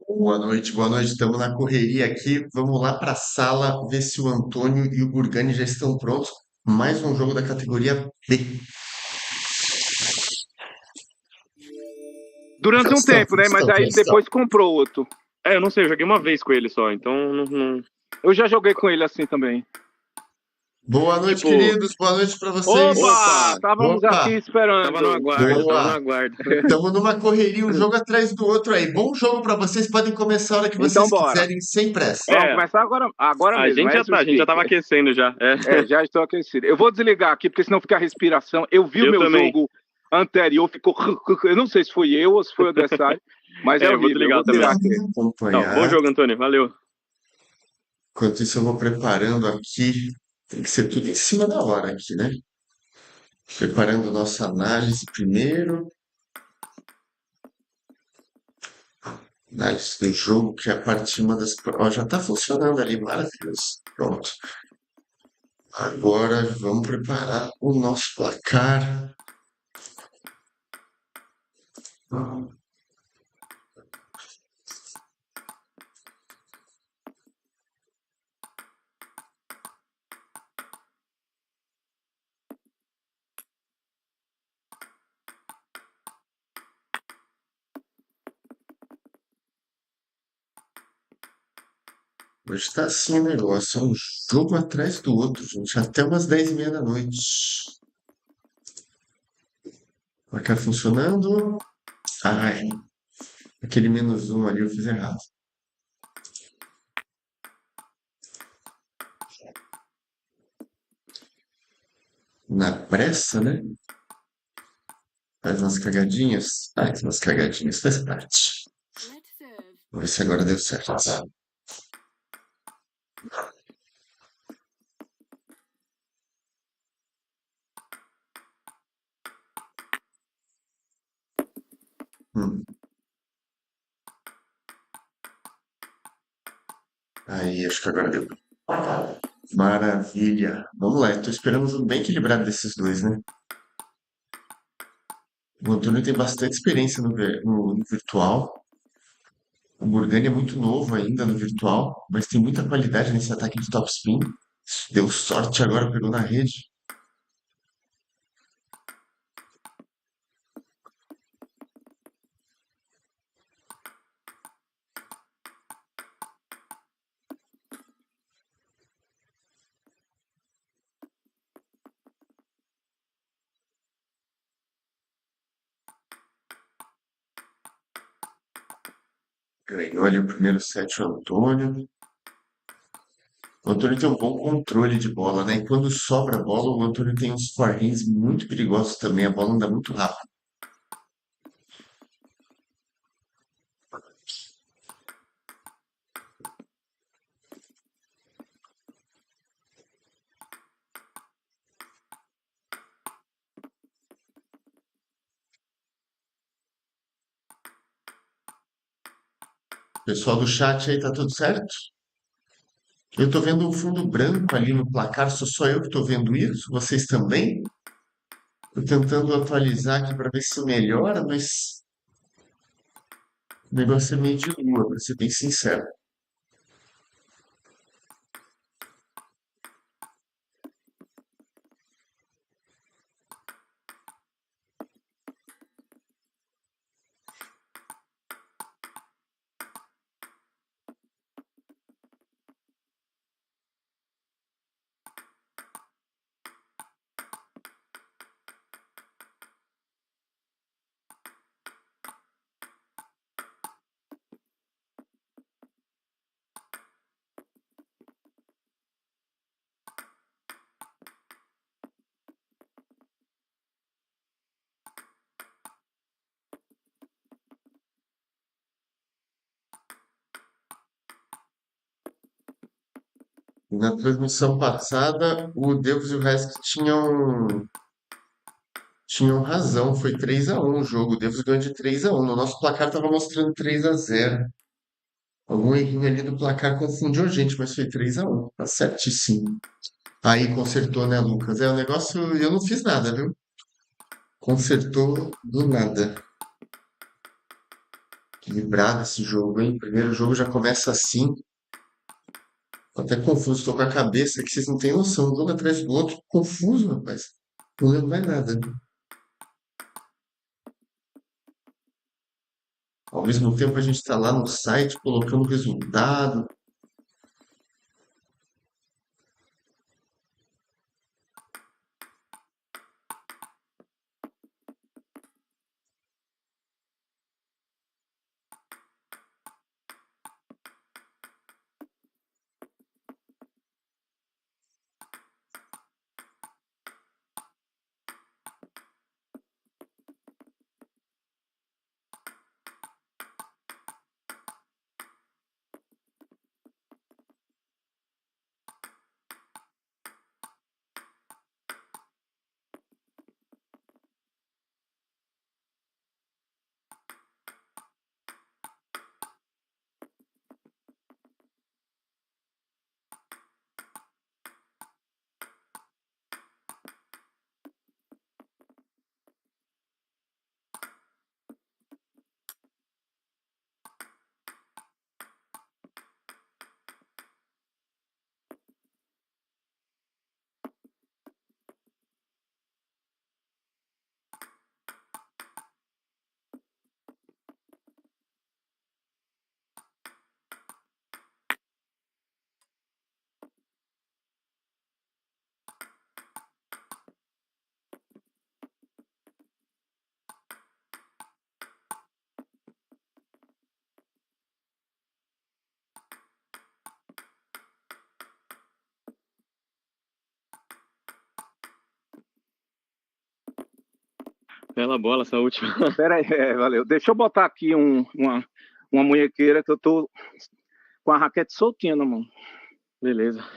Boa noite, boa noite. Estamos na correria aqui. Vamos lá para a sala ver se o Antônio e o Burgani já estão prontos. Mais um jogo da categoria B. Já Durante um estão, tempo, já né? Mas estão, aí já ele estão. depois comprou outro. Eu não sei, eu joguei uma vez com ele só, então não. Eu já joguei com ele assim também. Boa noite, Tipo, queridos. Boa noite para vocês. Opa! opa, Estávamos aqui Opa, tava no esperando. aguardo, tava no boa. aguardo. Estamos numa correria, um jogo atrás do outro aí. Bom jogo para vocês. Podem começar a hora que Então vocês bora. quiserem, sem pressa. Vamos É, começar agora a mesmo, gente é já esse o tá, a gente já pique. tava aquecendo já. Já estou aquecido. Eu vou desligar aqui, porque senão fica a respiração. Eu vi o Eu meu também. jogo anterior, ficou. Eu não sei se fui eu ou se foi o adversário, mas é Eu vou horrível. Eu vou desligar desligar também. aqui. Não, bom Acompanhar. jogo, Antônio, valeu. Enquanto isso, eu vou preparando aqui. Tem que ser tudo em cima da hora aqui, né? Preparando nossa análise primeiro. Análise do jogo, que é a parte uma das. Ó, já está funcionando ali, maravilhoso. Pronto. Agora vamos preparar o nosso placar. Hoje está assim o negócio, é um jogo atrás do outro, gente, até umas 10h30 da noite. Placar funcionando. Ai, aquele -1 ali eu fiz errado. Na pressa, né? Faz umas cagadinhas. Faz umas cagadinhas, faz parte. Vamos ver se agora deu certo. Hum. Aí, acho que agora deu. Maravilha. Vamos lá, eu tô esperando um jogo bem equilibrado desses dois, né? O Antônio tem bastante experiência no virtual. O Burgani é muito novo ainda no virtual, mas tem muita qualidade nesse ataque de topspin. Deu sorte agora, pegou na rede. Ganhou ali o primeiro set o Antônio. O Antônio tem um bom controle de bola, né? E quando sobra a bola, o Antônio tem uns forehands muito perigosos também. A bola anda muito rápido. Pessoal do chat aí, tá tudo certo? Eu tô vendo um fundo branco ali no placar, sou só eu que tô vendo isso? Vocês também? Tô tentando atualizar aqui para ver se melhora, mas o negócio é meio de lua, para ser bem sincero. Na transmissão passada, o Deus e o Resk tinham razão, foi 3-1 o jogo. O Devos ganhou de 3-1. No nosso placar estava mostrando 3-0. Algum errinho ali do placar confundiu a gente, mas foi 3-1. Tá certíssimo. Aí consertou, né, Lucas? É o negócio, eu não fiz nada, viu? Consertou do nada. equilibrado esse jogo, hein? O primeiro jogo já começa assim. Tô até confuso, tô com a cabeça que vocês não têm noção. Um jogo atrás do outro, confuso, rapaz. Não lembro mais nada. Ao mesmo tempo, a gente está lá no site colocando o resultado. Bela bola essa última. Pera aí, valeu. Deixa eu botar aqui uma munhequeira que eu tô com a raquete soltinha na mão. Beleza.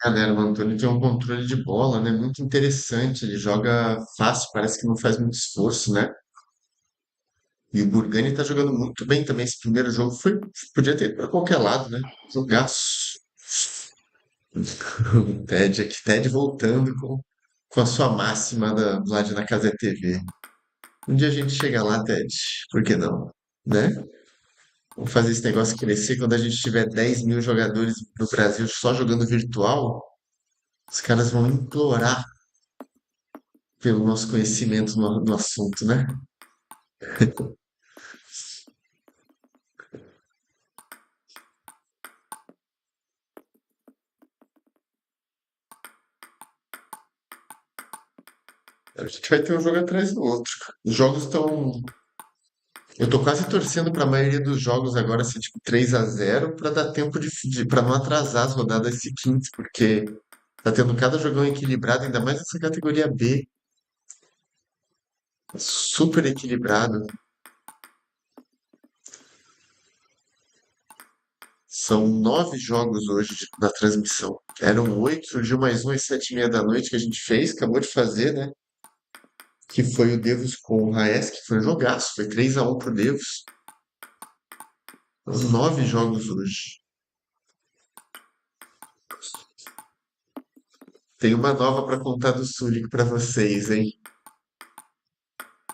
Galera, o Antônio tem um controle de bola, né? Muito interessante. Ele joga fácil, parece que não faz muito esforço, né? E o Burgani tá jogando muito bem também. Esse primeiro jogo podia ter ido para qualquer lado, né? Jogaço. O Ted aqui, Ted voltando com a sua máxima lá de na Casa TV. Um dia a gente chega lá, Ted. Por que não? Né? Vamos fazer esse negócio crescer quando a gente tiver 10 mil jogadores no Brasil só jogando virtual. Os caras vão implorar pelo nosso conhecimento no assunto, né? A gente vai ter um jogo atrás do outro. Os jogos estão. Eu tô quase torcendo para a maioria dos jogos agora ser tipo 3-0 para dar tempo para não atrasar as rodadas seguintes, porque tá tendo cada jogão equilibrado, ainda mais essa categoria B, super equilibrado. São 9 jogos hoje na transmissão. Eram 8, surgiu mais um às 7h30 da noite que a gente fez, acabou de fazer, né? Que foi o Devos com o Raes, que foi um jogaço, foi 3-1 pro Devos. São 9 jogos hoje. Tem uma nova para contar do Sulik para vocês, hein?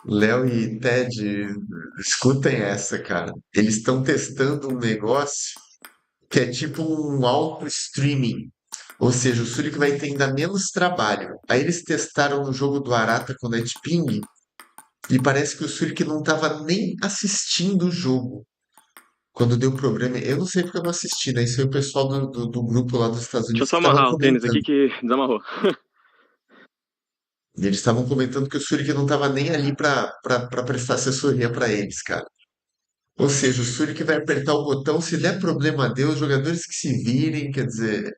Léo e Ted, escutem essa, cara. Eles estão testando um negócio que é tipo um auto streaming. Ou seja, o Sulik vai ter ainda menos trabalho. Aí eles testaram no jogo do Arata com o Netping e parece que o Sulik não estava nem assistindo o jogo quando deu problema. Eu não sei porque eu não assisti, né? Isso aí o pessoal do grupo lá dos Estados Deixa eu Unidos só que estavam amarrar o tênis comentando. aqui que desamarrou. E eles estavam comentando que o Surik não estava nem ali para prestar assessoria para eles, cara. Ou seja, o Surik vai apertar o botão, se der problema deu, os jogadores que se virem, quer dizer,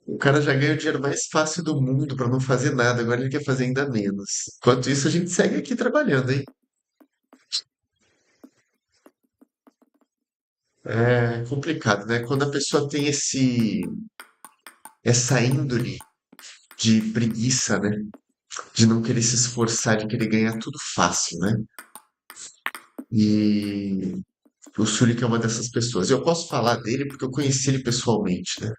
o cara já ganha o dinheiro mais fácil do mundo para não fazer nada, agora ele quer fazer ainda menos. Enquanto isso, a gente segue aqui trabalhando, hein? É complicado, né? Quando a pessoa tem essa índole de preguiça, né? De não querer se esforçar, de querer ganhar tudo fácil, né? E o Sulik é uma dessas pessoas. Eu posso falar dele porque eu conheci ele pessoalmente, né?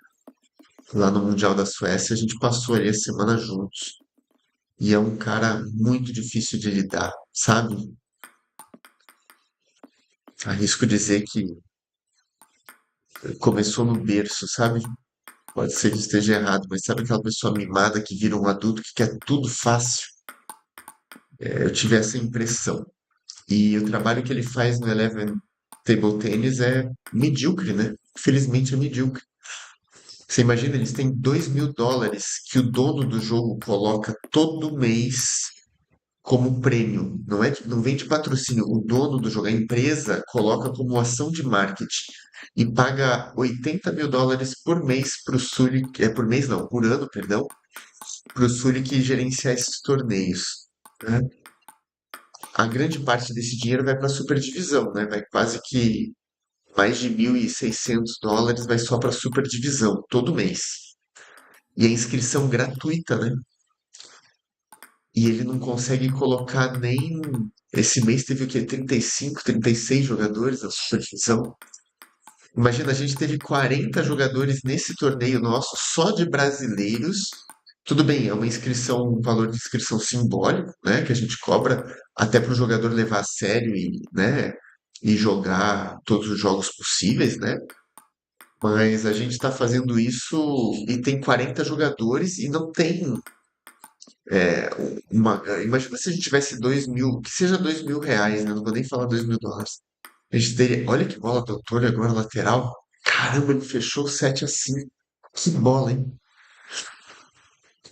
Lá no Mundial da Suécia, a gente passou ali a semana juntos. E é um cara muito difícil de lidar, sabe? Arrisco dizer que começou no berço, sabe? Pode ser que esteja errado, mas sabe aquela pessoa mimada que vira um adulto que quer tudo fácil? Eu tive essa impressão. E o trabalho que ele faz no Eleven Table Tennis é medíocre, né? Felizmente é medíocre. Você imagina, eles têm US$ 2.000 que o dono do jogo coloca todo mês como prêmio. Não é, não vem de patrocínio. O dono do jogo, a empresa, coloca como ação de marketing e paga US$ 80.000 por mês para o Sully, por mês não, por ano, perdão, para o Sully gerenciar esses torneios, né? A grande parte desse dinheiro vai para a superdivisão, né? Vai quase que mais de US$ 1.600 vai só para a superdivisão todo mês. E a inscrição gratuita, né? E ele não consegue colocar nem. Esse mês teve o quê? 35, 36 jogadores na superdivisão. Imagina, a gente teve 40 jogadores nesse torneio nosso, só de brasileiros. Tudo bem, é uma inscrição, um valor de inscrição simbólico, né? Que a gente cobra até para o jogador levar a sério e, né? E jogar todos os jogos possíveis, né? Mas a gente está fazendo isso e tem 40 jogadores e não tem imagina se a gente tivesse 2.000, que seja R$ 2.000, né? Não vou nem falar US$ 2.000. A gente teria, olha que bola do Antônio agora, lateral. Caramba, ele fechou o 7-5. Que bola, hein?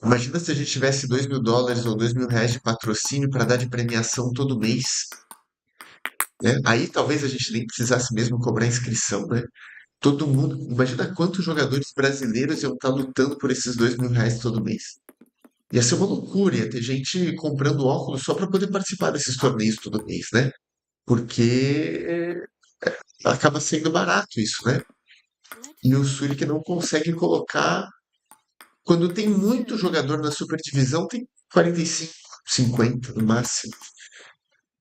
Imagina se a gente tivesse US$ 2.000 ou R$ 2.000 de patrocínio para dar de premiação todo mês, né? Aí talvez a gente nem precisasse mesmo cobrar inscrição, né? Todo mundo, imagina quantos jogadores brasileiros iam estar lutando por esses R$ 2.000 todo mês. Ia ser uma loucura, ia ter gente comprando óculos só para poder participar desses torneios todo mês, né? Porque acaba sendo barato isso, né? E o Zurich não consegue colocar. Quando tem muito jogador na superdivisão, tem 45, 50 no máximo.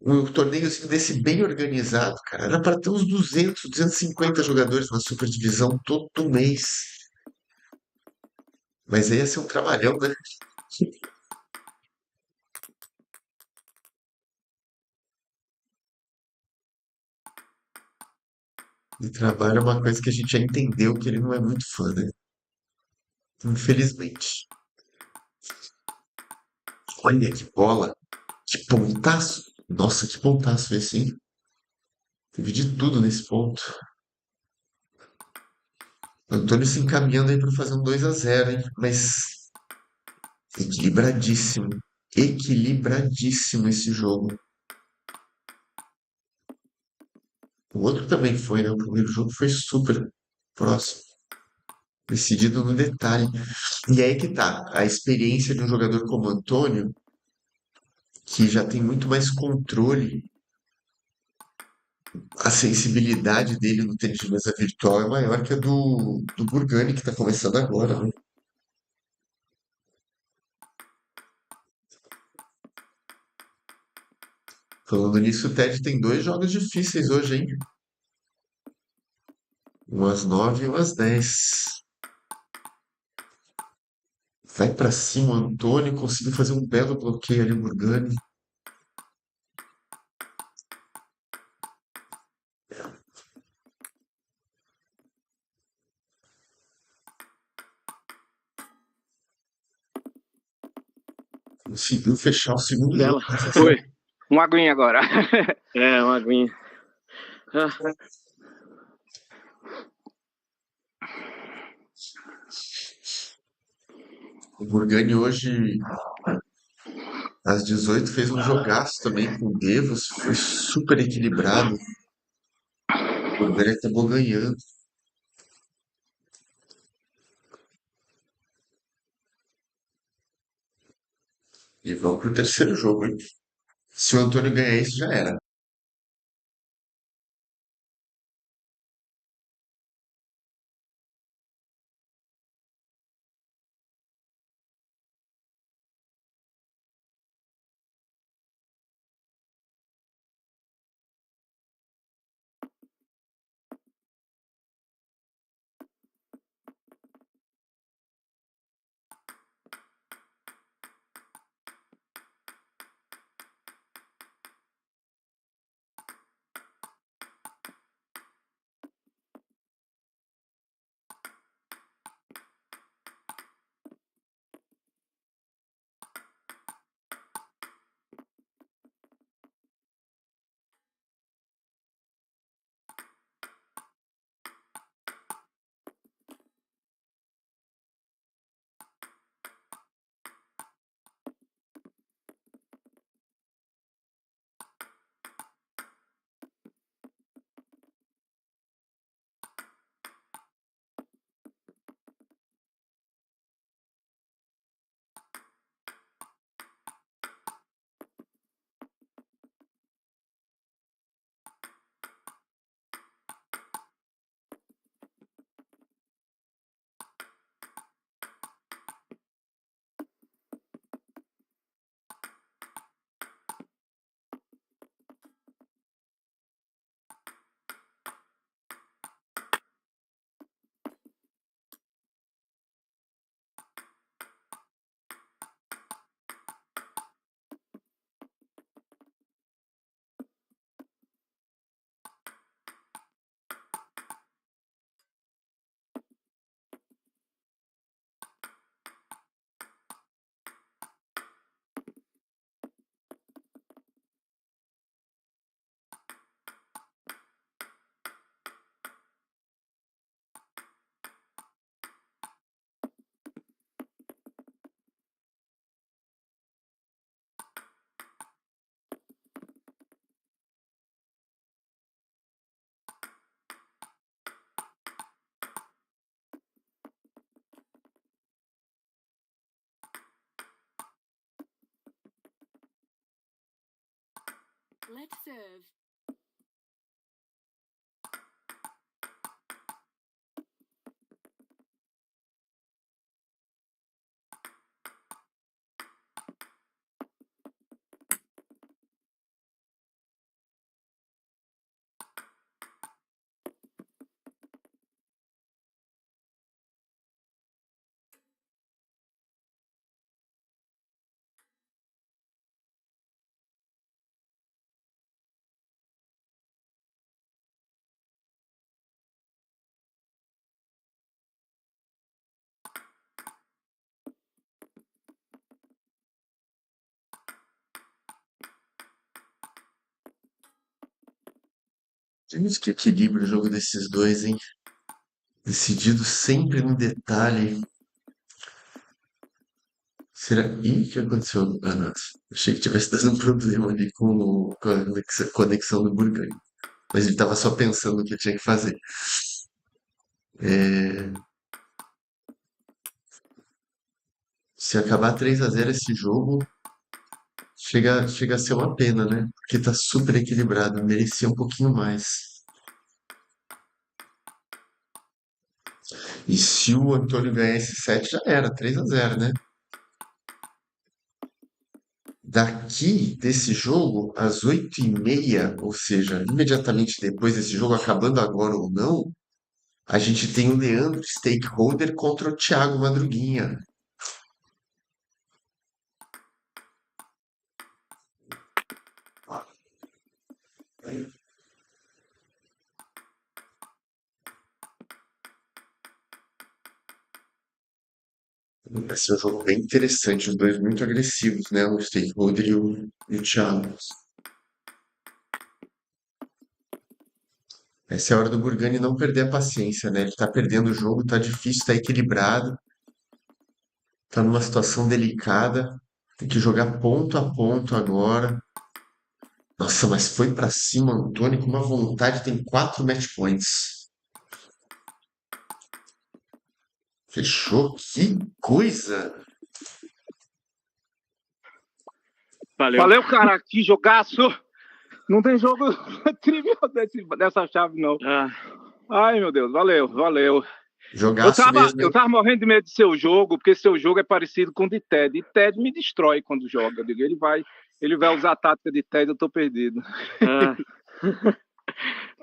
Um torneiozinho desse bem organizado, cara, era para ter uns 200, 250 jogadores na superdivisão todo mês. Mas aí ia ser um trabalhão, né? E trabalho é uma coisa que a gente já entendeu que ele não é muito fã, né? Infelizmente. Olha que bola! Que pontaço! Nossa, que pontaço esse, hein? Teve de tudo nesse ponto. Antônio se encaminhando aí para fazer um 2-0, hein? Mas equilibradíssimo. Equilibradíssimo esse jogo. O outro também foi, né? O primeiro jogo foi super próximo. Decidido no detalhe. E aí que tá. A experiência de um jogador como o Antônio, que já tem muito mais controle, a sensibilidade dele no tênis de mesa virtual é maior que a do Burgani, que tá começando agora, né? Falando nisso, o Ted tem dois jogos difíceis hoje, hein? Umas 9 e umas 10. Vai pra cima, o Antônio conseguiu fazer um belo bloqueio ali, o Burgani. Conseguiu fechar o segundo jogo. Bela. Foi. Uma aguinha agora. É, uma aguinha. Ah, O Burgani hoje, às 18, fez um jogaço também com o Devos. Foi super equilibrado. O Burgani acabou ganhando. E vamos pro terceiro jogo, hein? Se o Antônio ganhar isso, já era. Let's serve. Gente, que equilíbrio o jogo desses dois, hein? Decidido sempre no detalhe. Será? Ih, o que aconteceu? Ah, nossa. Achei que tivesse dado um problema ali com a conexão do Burgani. Mas ele estava só pensando no que tinha que fazer. É, Se acabar 3-0 esse jogo, chega a ser uma pena, né? Porque tá super equilibrado, merecia um pouquinho mais. E se o Antônio ganhar esse set, já era, 3-0, né? Daqui desse jogo, às 8h30, ou seja, imediatamente depois desse jogo, acabando agora ou não, a gente tem o Leandro Stakeholder contra o Thiago Madruguinha. Vai ser um jogo bem interessante, os dois muito agressivos, né? O Stakeholder e o Thiago. Essa é a hora do Burgani não perder a paciência, né? Ele tá perdendo o jogo, tá difícil, tá equilibrado, tá numa situação delicada, tem que jogar ponto a ponto agora. Nossa, mas foi pra cima, Antônio, com uma vontade, tem 4 match points. Fechou? Que coisa! Valeu. Valeu, cara, que jogaço! Não tem jogo trivial dessa chave, não. Ah, Ai, meu Deus, valeu, valeu. Jogaço mesmo, Eu hein? tava morrendo de medo de seu jogo, porque seu jogo é parecido com o de Ted. E Ted me destrói quando joga. Eu digo, ele vai usar a tática de Ted, eu tô perdido. ah.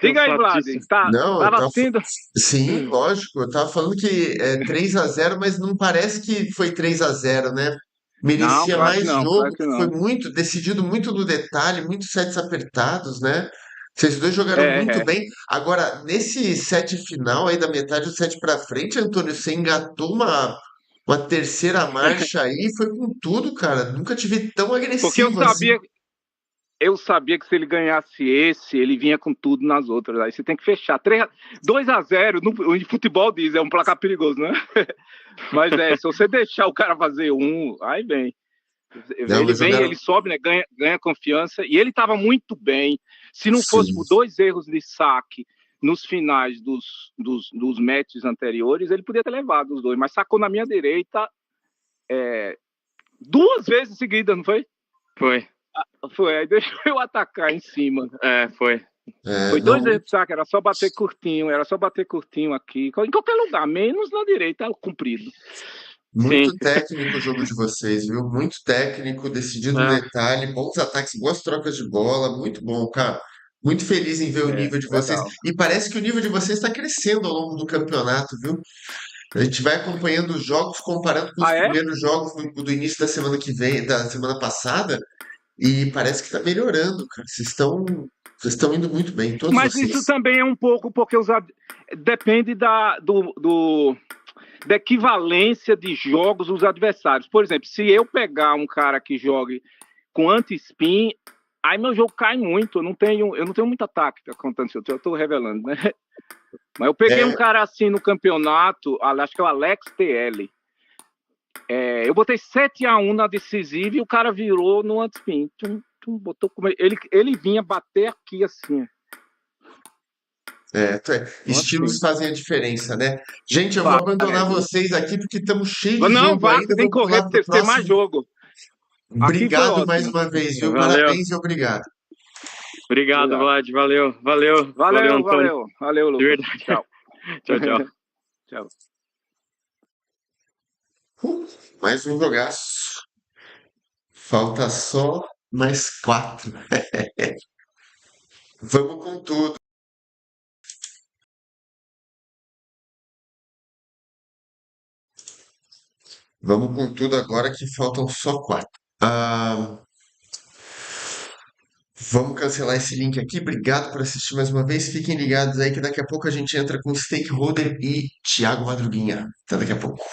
Diga aí, Vlad, Cansadíssimo. Não, tava assistindo? sim, lógico. Eu tava falando que é 3-0, mas não parece que foi 3-0, né? Não, Merecia claro que mais não, jogo, claro que foi não. muito decidido muito no detalhe, muitos sets apertados, né? Vocês dois jogaram muito É. bem. Agora, nesse set final aí da metade do set pra frente, Antônio, você engatou uma terceira marcha aí, foi com tudo, cara. Nunca te vi tão Porque agressivo assim. eu sabia que se ele ganhasse esse, ele vinha com tudo nas outras. Aí você tem que fechar. 2-0, o futebol diz, é um placar perigoso, né? Mas se você deixar o cara fazer aí vem. Não, Ele mas vem, jogaram. ele sobe, né? Ganha confiança. E ele estava muito bem. Se não fosse Sim. por 2 erros de saque nos finais dos matches anteriores, ele podia ter levado os 2. Mas sacou na minha direita 2 vezes seguidas, não foi? Foi. Foi, aí deixou eu atacar em cima. Foi. Foi Não, 2 erros de saque, era só bater curtinho aqui. Em qualquer lugar, menos na direita, comprido. muito Sim. técnico o jogo de vocês, viu? Muito técnico, decidido no Ah, detalhe, bons ataques, boas trocas de bola, muito bom, cara. Muito feliz em ver o nível de vocês. Legal. E parece que o nível de vocês está crescendo ao longo do campeonato, viu? A gente vai acompanhando os jogos, comparando com os Ah, é? primeiros jogos do início da semana que vem, da semana passada, e parece que está melhorando, cara. Vocês estão indo muito bem, todos Mas vocês. isso também é um pouco porque depende da equivalência de jogos dos adversários. Por exemplo, se eu pegar um cara que jogue com anti-spin, aí meu jogo cai muito. Eu não tenho muita tática contando isso. Eu estou revelando, né? Mas eu peguei um cara assim no campeonato, acho que é o Alex TL. Eu botei 7-1 na decisiva e o cara virou no anti-spin. Ele vinha bater aqui assim. Estilos fazem a diferença, né? Gente, eu vou abandonar vocês aqui porque estamos cheios de Não, jogo ainda. tem que Vamos correr pular para porque o tem mais próximo. jogo. Aqui foi Obrigado mais ótimo. uma vez, viu? valeu. Parabéns e obrigado. Obrigado, Obrigado. Vlad. Valeu, valeu. Valeu, Antônio. Valeu, De Lucas. verdade. Tchau. Tchau, tchau. Tchau. Mais um jogaço. Falta só mais 4. Vamos com tudo. Vamos com tudo agora que faltam só 4. Vamos cancelar esse link aqui. Obrigado por assistir mais uma vez. Fiquem ligados aí que daqui a pouco a gente entra com Stakeholder e Thiago Madruguinha. Até daqui a pouco.